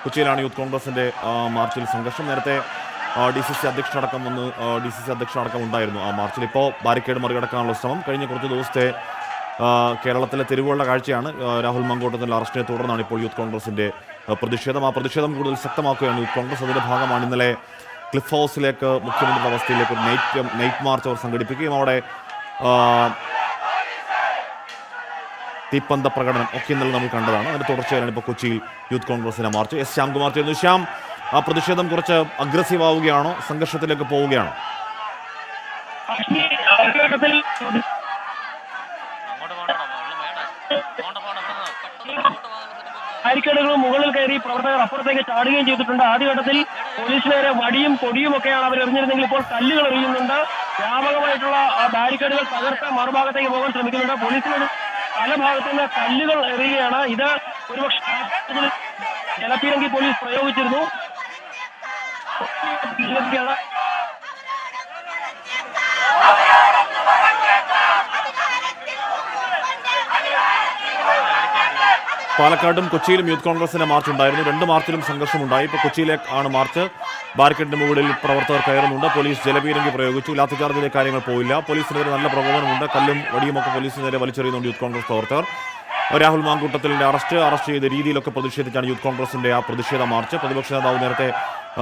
കൊച്ചിയിലാണ് യൂത്ത് കോൺഗ്രസിന്റെ മാർച്ചിൽ സംഘർഷം. നേരത്തെ DCC അധ്യക്ഷനടക്കം ഉണ്ടായിരുന്നു ആ മാർച്ചിൽ. ഇപ്പോൾ ബാരിക്കേഡ് മറികടക്കാനുള്ള ശ്രമം. കഴിഞ്ഞ കുറച്ച് ദിവസത്തെ കേരളത്തിലെ തെരുവുകളുടെ കാഴ്ചയാണ്. രാഹുൽ മാങ്കൂട്ടത്തിൻ്റെ അറസ്റ്റിനെ തുടർന്നാണ് ഇപ്പോൾ യൂത്ത് കോൺഗ്രസിന്റെ പ്രതിഷേധം. ആ പ്രതിഷേധം കൂടുതൽ ശക്തമാക്കുകയാണ് യൂത്ത് കോൺഗ്രസ്. അതിൻ്റെ ഭാഗമാണ് ഇന്നലെ ക്ലിഫ് ഹൗസിലേക്ക് മുഖ്യമന്ത്രിയുടെ അവസ്ഥയിലേക്ക് ഒരു നൈറ്റ് മാർച്ച് അവർ സംഘടിപ്പിക്കുകയും അവിടെ തീപ്പന്ത പ്രകടനം ഒക്കെ ഇന്നലെ നമ്മൾ കണ്ടതാണ്. അതിന്റെ തുടർച്ചയായാണ് ഇപ്പോൾ കൊച്ചിയിൽ യൂത്ത് കോൺഗ്രസിന്റെ മാർച്ച്. എസ് ശ്യാംകുമാർ ചേർന്നു. ശ്യാം, ആ പ്രതിഷേധം കുറച്ച് അഗ്രസീവ് ആവുകയാണോ, സംഘർഷത്തിലേക്ക് പോവുകയാണോ? ബാരിക്കേഡുകൾ മുകളിൽ കയറി പ്രവർത്തകർ അപ്പുറത്തേക്ക് ചാടുകയും ചെയ്തിട്ടുണ്ട്. ആദ്യഘട്ടത്തിൽ പോലീസിന് നേരെ വടിയും പൊടിയും ഒക്കെയാണ് അവർ എറിഞ്ഞിരുന്നെങ്കിൽ ഇപ്പോൾ കല്ലുകൾ എറിയുന്നുണ്ട്. വ്യാപകമായിട്ടുള്ള ബാരിക്കേഡുകൾ തകർത്ത് മറുഭാഗത്തേക്ക് പോകാൻ ശ്രമിക്കുന്നുണ്ട്. പോലീസിന് പല ഭാഗത്തു നിന്ന് കല്ലുകൾ എറിയുകയാണ്. ഇത് ഒരുപക്ഷെ ജലപീരങ്കി പോലീസ് പ്രയോഗിച്ചിരുന്നു. പാലക്കാടും കൊച്ചിയിലും യൂത്ത് കോൺഗ്രസിന്റെ മാർച്ച് ഉണ്ടായിരുന്നു. രണ്ട് മാർച്ചിലും സംഘർഷമുണ്ടായി. ഇപ്പോൾ കൊച്ചിയിലേക്കാണ് മാർച്ച്. ബാരിക്കേഡിന് മുകളിൽ പ്രവർത്തകർ കയറുന്നുണ്ട്. പോലീസ് ജലപീരങ്കി പ്രയോഗിച്ചു. ലാത്തിചാർജിലെ കാര്യങ്ങൾ പോയില്ല. പോലീസിനെതിരെ നല്ല പ്രകോപനമുണ്ട്. കല്ലും വടിയുമൊക്കെ പോലീസിന് നേരെ വലിച്ചെറിയുന്നുണ്ട് യൂത്ത് കോൺഗ്രസ് പ്രവർത്തകർ. രാഹുൽ മാങ്കൂട്ടത്തിലിന്റെ അറസ്റ്റ് ചെയ്ത രീതിയിലൊക്കെ പ്രതിഷേധിച്ചാണ് യൂത്ത് കോൺഗ്രസിന്റെ ആ പ്രതിഷേധ മാർച്ച്. പ്രതിപക്ഷ നേതാവ് നേരത്തെ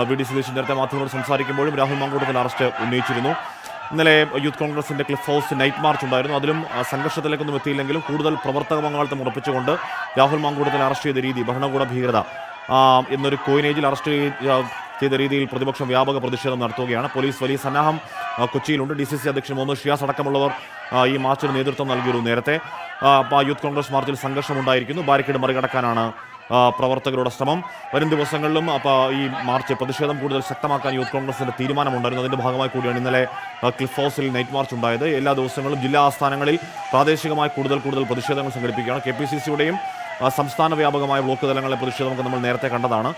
VD സതീശൻ നേരത്തെ മാധ്യമങ്ങളോട് സംസാരിക്കുമ്പോഴും രാഹുൽ മാങ്കൂട്ടത്തിന്റെ അറസ്റ്റ് ഉന്നയിച്ചിരുന്നു. ഇന്നലെ യൂത്ത് കോൺഗ്രസിന്റെ ക്ലിഫ് ഹൗസ് നൈറ്റ് മാർച്ച് ഉണ്ടായിരുന്നു. അതിലും സംഘർഷത്തിലേക്കൊന്നും എത്തിയില്ലെങ്കിലും കൂടുതൽ പ്രവർത്തക പങ്കാളിത്തം ഉറപ്പിച്ചുകൊണ്ട് രാഹുൽ മാങ്കൂട്ടത്തിൽ അറസ്റ്റ് ചെയ്ത രീതി ഭരണകൂട ഭീകരത എന്നൊരു കോയിനേജിൽ അറസ്റ്റ് ചെയ്ത രീതിയിൽ പ്രതിപക്ഷം വ്യാപക പ്രതിഷേധം നടത്തുകയാണ്. പോലീസ് വലിയ സന്നാഹം കൊച്ചിയിലുണ്ട്. DCC അധ്യക്ഷൻ മുഹമ്മദ് ഷിയാസ് അടക്കമുള്ളവർ ഈ മാർച്ചിന് നേതൃത്വം നൽകിയിരുന്നു. നേരത്തെ യൂത്ത് കോൺഗ്രസ് മാർച്ചിൽ സംഘർഷമുണ്ടായിരിക്കുന്നു. ബാരിക്കേഡ് മറികടക്കാനാണ് പ്രവർത്തകരുടെ ശ്രമം. വരും ദിവസങ്ങളിലും ഈ മാർച്ച് പ്രതിഷേധം കൂടുതൽ ശക്തമാക്കാൻ യൂത്ത് കോൺഗ്രസിന്റെ തീരുമാനമുണ്ടായിരുന്നു. അതിന്റെ ഭാഗമായി കൂടിയാണ് ഇന്നലെ ക്ലിഫ് ഹൗസിൽ നൈറ്റ് മാർച്ച് ഉണ്ടായത്. എല്ലാ ദിവസങ്ങളും ജില്ലാ ആസ്ഥാനങ്ങളിൽ പ്രാദേശികമായി കൂടുതൽ പ്രതിഷേധങ്ങൾ സംഘടിപ്പിക്കുകയാണ്. KPCCയുടെയും സംസ്ഥാന വ്യാപകമായ ബ്ലോക്ക് തലങ്ങളിലെ പ്രതിഷേധമൊക്കെ നമ്മൾ നേരത്തെ കണ്ടതാണ്.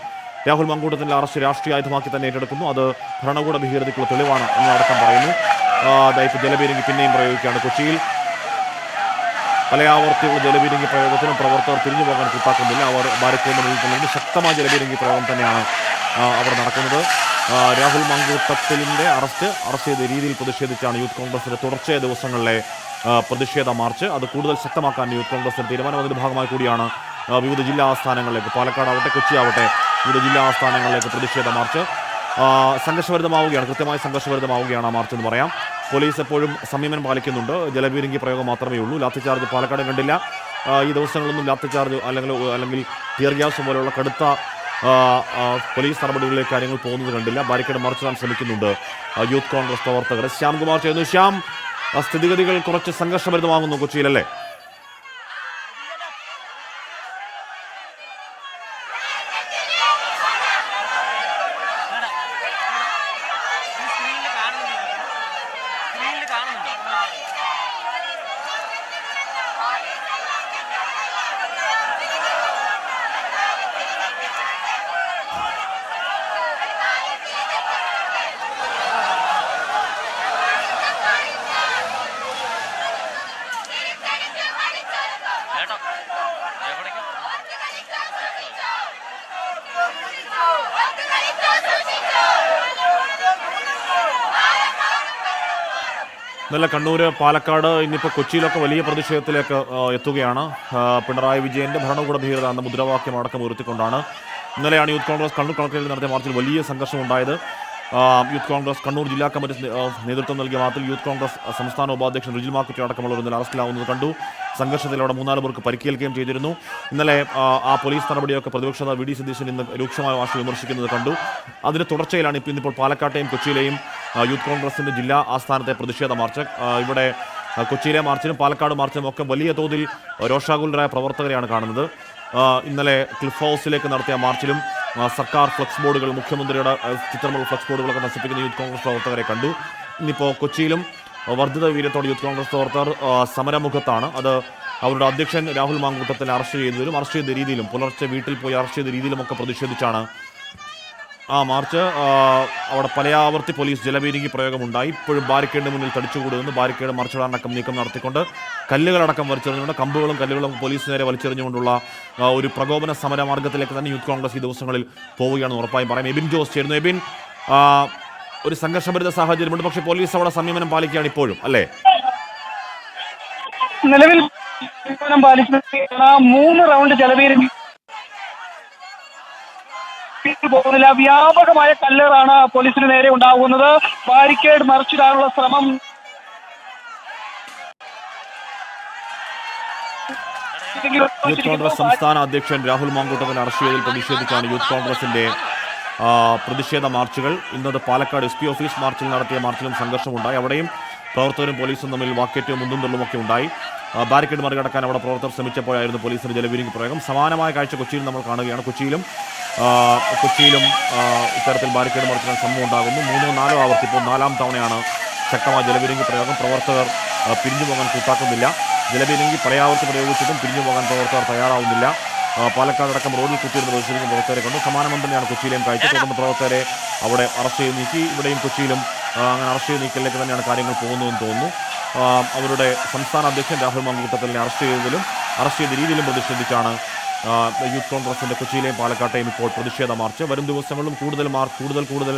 രാഹുൽ മാങ്കൂട്ടത്തിന്റെ അറസ്റ്റ് രാഷ്ട്രീയ ആയുധമാക്കി തന്നെ ഏറ്റെടുക്കുന്നു. അത് ഭരണകൂട ഭീകരതയ്ക്കുള്ള തെളിവാണ് എന്നടക്കം പറയുന്നു. ഇപ്പോൾ ജലപീരങ്കി പിന്നെയും പ്രയോഗിക്കുകയാണ്. കൊച്ചിയിൽ പലയാവർത്തിയുള്ള ജലപീരങ്കി പ്രയോഗത്തിനും പ്രവർത്തകർ തിരിഞ്ഞു പോകാൻ കൂട്ടാക്കുന്നില്ല. അവർ ബാരിക്കേഡിന് മുന്നിൽ തന്നെ ശക്തമായ ജലപീരങ്കി പ്രയോഗം തന്നെയാണ് അവർ നടക്കുന്നത്. രാഹുൽ മാങ്കൂട്ടത്തിലിന്റെ അറസ്റ്റ് ചെയ്ത രീതിയിൽ പ്രതിഷേധിച്ചാണ് യൂത്ത് കോൺഗ്രസിന്റെ തുടർച്ചയായ ദിവസങ്ങളിലെ പ്രതിഷേധ മാർച്ച്. അത് കൂടുതൽ ശക്തമാക്കാൻ യൂത്ത് കോൺഗ്രസിന്റെ തീരുമാനം. അതിന്റെ ഭാഗമായി കൂടിയാണ് വിവിധ ജില്ലാ ആസ്ഥാനങ്ങളിലേക്ക്, പാലക്കാടാവട്ടെ കൊച്ചിയാവട്ടെ, വിവിധ ജില്ലാ ആസ്ഥാനങ്ങളിലേക്ക് പ്രതിഷേധ മാർച്ച് സംഘർഷഭരിതമാവുകയാണ്. കൃത്യമായി സംഘർഷഭരിതമാവുകയാണ് ആ മാർച്ച് എന്ന് പറയാം. പോലീസ് എപ്പോഴും സംയമനം പാലിക്കുന്നുണ്ട്. ജലപീരങ്കി പ്രയോഗം മാത്രമേ ഉള്ളൂ. ലാത്തിചാർജ് പാലക്കാട് കണ്ടില്ല. ഈ ദിവസങ്ങളൊന്നും ലാത്തിചാർജ് അല്ലെങ്കിൽ ടിയർ ഗ്യാസ് പോലെയുള്ള കടുത്ത പോലീസ് നടപടികളിലേക്ക് കാര്യങ്ങൾ പോകുന്നത് കണ്ടില്ല. ബാരിക്കേഡ് മറിച്ചിടാൻ ശ്രമിക്കുന്നുണ്ട് യൂത്ത് കോൺഗ്രസ് പ്രവർത്തകർ. ശ്യാംകുമാർ ചെയ്യുന്നു. ശ്യാം, സ്ഥിതിഗതികൾ കുറച്ച് സംഘർഷഭരിതമാകുന്നു കൊച്ചിയിലല്ലേ? ഇന്നലെ കണ്ണൂർ, പാലക്കാട്, ഇന്നിപ്പോൾ കൊച്ചിയിലൊക്കെ വലിയ പ്രതിഷേധത്തിലേക്ക് എത്തുകയാണ്. പിണറായി വിജയന്റെ ഭരണകൂട ഭീകരത എന്ന മുദ്രാവാക്യം അടക്കം ഉയർത്തിക്കൊണ്ടാണ് ഇന്നലെയാണ് യൂത്ത് കോൺഗ്രസ് കണ്ണൂർ കളക്ടറേറ്റിൽ നടത്തിയ മാർച്ചിൽ വലിയ സംഘർഷം ഉണ്ടായത്. യൂത്ത് കോൺഗ്രസ് കണ്ണൂർ ജില്ലാ കമ്മിറ്റി നേതൃത്വം നൽകിയ മാർച്ചിൽ യൂത്ത് കോൺഗ്രസ് സംസ്ഥാന ഉപാധ്യക്ഷൻ റിജിൽ മാക്കുറ്റി അടക്കമുള്ളവർ ഇന്നലെ അറസ്റ്റിലാവുന്നത് കണ്ടു. സംഘർഷത്തിലൂടെ 3-4 പേർക്ക് പരിക്കേൽക്കുകയും ചെയ്തിരുന്നു. ഇന്നലെ ആ പോലീസ് നടപടിയൊക്കെ പ്രതിപക്ഷ നേതാവ് VD സതീശൻ ഇന്ന് രൂക്ഷമായ ഭാഷ വിമർശിക്കുന്നത് കണ്ടു. അതിന്റെ തുടർച്ചയിലാണ് ഇന്നിപ്പോൾ പാലക്കാട്ടെയും കൊച്ചിയിലെയും യൂത്ത് കോൺഗ്രസിന്റെ ജില്ലാ ആസ്ഥാനത്തെ പ്രതിഷേധ മാർച്ച്. ഇവിടെ കൊച്ചിയിലെ മാർച്ചിനും പാലക്കാട് മാർച്ചിനും ഒക്കെ വലിയ തോതിൽ രോഷാകുലരായ പ്രവർത്തകരെയാണ് കാണുന്നത്. ഇന്നലെ ക്ലിഫ് ഹൗസിലേക്ക് നടത്തിയ മാർച്ചിലും സർക്കാർ ഫ്ലക്സ് ബോർഡുകൾ, മുഖ്യമന്ത്രിയുടെ ചിത്രമുള്ള ഫ്ലക്സ് ബോർഡുകളൊക്കെ നശിപ്പിക്കുന്ന യൂത്ത് കോൺഗ്രസ് പ്രവർത്തകരെ കണ്ടു. ഇന്നിപ്പോൾ കൊച്ചിയിലും വർദ്ധിത വീര്യത്തോടെ യൂത്ത് കോൺഗ്രസ് പ്രവർത്തകർ സമരമുഖത്താണ്. അത് അവരുടെ അധ്യക്ഷൻ രാഹുൽ മാങ്കൂട്ടത്തിൽ അറസ്റ്റ് ചെയ്ത രീതിയിലും പുലർച്ചെ വീട്ടിൽ പോയി അറസ്റ്റ് ചെയ്ത രീതിയിലുമൊക്കെ പ്രതിഷേധിച്ചാണ് മാർച്ച് അവിടെ പലയാവർത്തി പോലീസ് ജലപീരങ്കി പ്രയോഗമുണ്ടായി. ഇപ്പോഴും ബാരിക്കേഡിന് മുന്നിൽ തടിച്ചുകൂടുന്നു. ബാരിക്കേഡ് മറിച്ചിടാനടക്കം നീക്കം നടത്തിക്കൊണ്ട് കല്ലുകളടക്കം വലിച്ചെറിഞ്ഞുകൊണ്ട് കമ്പുകളും കല്ലുകളും പോലീസ് നേരെ വലിച്ചെറിഞ്ഞുകൊണ്ടുള്ള ഒരു പ്രകോപന സമര മാർഗത്തിലേക്ക് തന്നെ യൂത്ത് കോൺഗ്രസ് ഈ ദിവസങ്ങളിൽ പോവുകയാണെന്ന് ഉറപ്പായും പറയാം. എബിൻ ജോസ് ചേരുന്നു. എബിൻ, ഒരു സംഘർഷഭരിത സാഹചര്യമുണ്ട്, പക്ഷേ പോലീസ് അവിടെ സംയമനം പാലിക്കുകയാണ് ഇപ്പോഴും, അല്ലേ? നിലവിൽ പാലിക്കുന്ന 3 റൗണ്ട് ജലപീരങ്കി പോകുന്നില്ല. വ്യാപകമായ കല്ലേറാണ് പോലീസിന് നേരെ ഉണ്ടാകുന്നത്. ബാരിക്കേഡ് മറിച്ചിടാനുള്ള ശ്രമം യൂത്ത് കോൺഗ്രസ് സംസ്ഥാന അധ്യക്ഷൻ രാഹുൽ മാങ്കൂട്ടത്തിനെ അറസ്റ്റ് ചെയ്തതിൽ പ്രതിഷേധിച്ചാണ് യൂത്ത് കോൺഗ്രസിന്റെ പ്രതിഷേധ മാർച്ചുകൾ. ഇന്നത് പാലക്കാട് SP ഓഫീസ് മാർച്ചിൽ നടത്തിയ മാർച്ചിലും സംഘർഷമുണ്ടായി. അവിടെയും പ്രവർത്തകരും പോലീസും തമ്മിൽ വാക്കേറ്റവും മുന്തും തള്ളുമൊക്കെ ഉണ്ടായി. ബാരിക്കേഡ് മറികടക്കാൻ അവിടെ പ്രവർത്തകർ ശ്രമിച്ചപ്പോഴായിരുന്നു പോലീസിന് ജലപീരങ്കി പ്രയോഗം. സമാനമായ കാഴ്ച കൊച്ചിയിൽ നമ്മൾ കാണുകയാണ്. കൊച്ചിയിലും ഇത്തരത്തിൽ ബാരിക്കേഡ് മറിച്ചിടാൻ ശ്രമം ഉണ്ടാകുന്നു. 3-4 ആവർത്തി, ഇപ്പോൾ 4ാം തവണയാണ് ശക്തമായ ജലപീരങ്കി പ്രയോഗം. പ്രവർത്തകർ പിരിഞ്ഞു പോകാൻ കൂട്ടാക്കുന്നില്ല. ജലപീരങ്കി പലയാവർത്തി പ്രയോഗിച്ചിട്ടും പിരിഞ്ഞു പോകാൻ പ്രവർത്തകർ തയ്യാറാവുന്നില്ല. പാലക്കാടടക്കം റോഡിൽ കുത്തിയിരുന്ന് പ്രതിഷേധിക്കുന്ന പ്രവർത്തകരെ കണ്ടു. സമാനം തന്നെയാണ് കൊച്ചിയിലെയും കാഴ്ച. തുടർന്ന് പ്രവർത്തകരെ അവിടെ അറസ്റ്റ് ചെയ്ത് നീക്കി. ഇവിടെയും കൊച്ചിയിലും അങ്ങനെ അറസ്റ്റ് ചെയ്ത് നീക്കലിലേക്ക് തന്നെയാണ് കാര്യങ്ങൾ പോകുന്നതെന്ന് തോന്നുന്നു. അവരുടെ സംസ്ഥാന അധ്യക്ഷൻ രാഹുൽ മാങ്കൂട്ടത്തിനെ അറസ്റ്റ് ചെയ്ത രീതിയിലും പ്രതിഷേധിച്ചാണ് യൂത്ത് കോൺഗ്രസിന്റെ കൊച്ചിയിലെയും പാലക്കാട്ടെയും ഇപ്പോൾ പ്രതിഷേധ മാർച്ച്. വരും ദിവസങ്ങളിലും കൂടുതൽ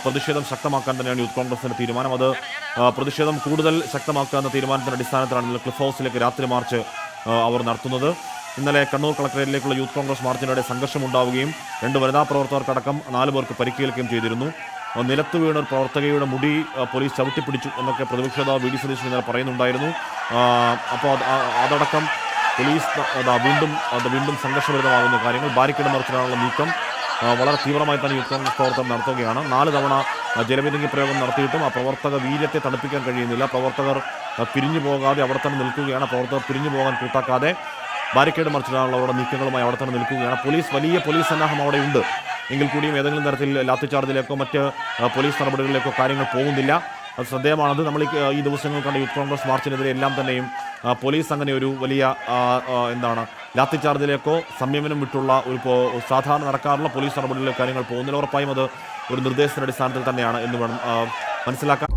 പ്രതിഷേധം ശക്തമാക്കാൻ തന്നെയാണ് യൂത്ത് കോൺഗ്രസിന്റെ തീരുമാനം. അത് പ്രതിഷേധം കൂടുതൽ ശക്തമാക്കാവുന്ന തീരുമാനത്തിന്റെ അടിസ്ഥാനത്തിലാണ് ക്ലിഫ് ഹൗസിലേക്ക് രാത്രി മാർച്ച് അവർ നടത്തുന്നത്. ഇന്നലെ കണ്ണൂർ കളക്ടറേറ്റിലേക്കുള്ള യൂത്ത് കോൺഗ്രസ് മാർച്ചിനിടെ സംഘർഷമുണ്ടാവുകയും 2 വനിതാ പ്രവർത്തകർക്കടക്കം 4 പേർക്ക് പരിക്കേൽക്കുകയും ചെയ്തിരുന്നു. നിലത്ത് വീണ ഒരു പ്രവർത്തകയുടെ മുടി പോലീസ് ചവിട്ടിപ്പിടിച്ചു എന്നൊക്കെ പ്രതിപക്ഷ നേതാവ് VD സതീശൻ ഇന്നലെ പറയുന്നുണ്ടായിരുന്നു. അപ്പോൾ അതടക്കം പോലീസ് വീണ്ടും സംഘർഷഭരിതമാകുന്ന കാര്യങ്ങൾ. ബാരിക്കേഡ് മറിച്ചിടാനുള്ള നീക്കം വളരെ തീവ്രമായി തന്നെ യൂത്ത് കോൺഗ്രസ് പ്രവർത്തകർ നടത്തുകയാണ്. 4 തവണ ജലപീരങ്കി പ്രയോഗം നടത്തിയിട്ടും ആ പ്രവർത്തക വീര്യത്തെ തണുപ്പിക്കാൻ കഴിയുന്നില്ല. പ്രവർത്തകർ പിരിഞ്ഞു പോകാതെ അവിടെ തന്നെ നിൽക്കുകയാണ്. പ്രവർത്തകർ പിരിഞ്ഞു പോകാൻ കൂട്ടാക്കാതെ ബാരിക്കേഡ് മറിച്ചിടാനുള്ള അവരുടെ നീക്കങ്ങളുമായി അവിടെ തന്നെ നിൽക്കുകയാണ്. വലിയ പോലീസ് സന്നാഹം അവിടെ ഉണ്ട് എങ്കിൽ കൂടിയും ഏതെങ്കിലും തരത്തിൽ ലാത്തിചാർജിലേക്കോ മറ്റ് പോലീസ് നടപടികളിലേക്കോ കാര്യങ്ങൾ പോകുന്നില്ല. അത് ശ്രദ്ധേയമാണത്. നമ്മൾ ഈ ദിവസങ്ങൾ കണ്ട യൂത്ത് കോൺഗ്രസ് മാർച്ചിനെതിരെ എല്ലാം തന്നെയും പോലീസ് അങ്ങനെ ഒരു വലിയ ലാത്തിചാർജിലേക്കോ സംയമനം വിട്ടുള്ള ഒരു സാധാരണ നടക്കാറുള്ള പോലീസ് നടപടികളിലെ കാര്യങ്ങൾ പോകുന്നില്ല. ഉറപ്പായും അത് ഒരു നിർദ്ദേശത്തിന്റെ അടിസ്ഥാനത്തിൽ തന്നെയാണ് എന്ന് വേണം മനസ്സിലാക്കാൻ.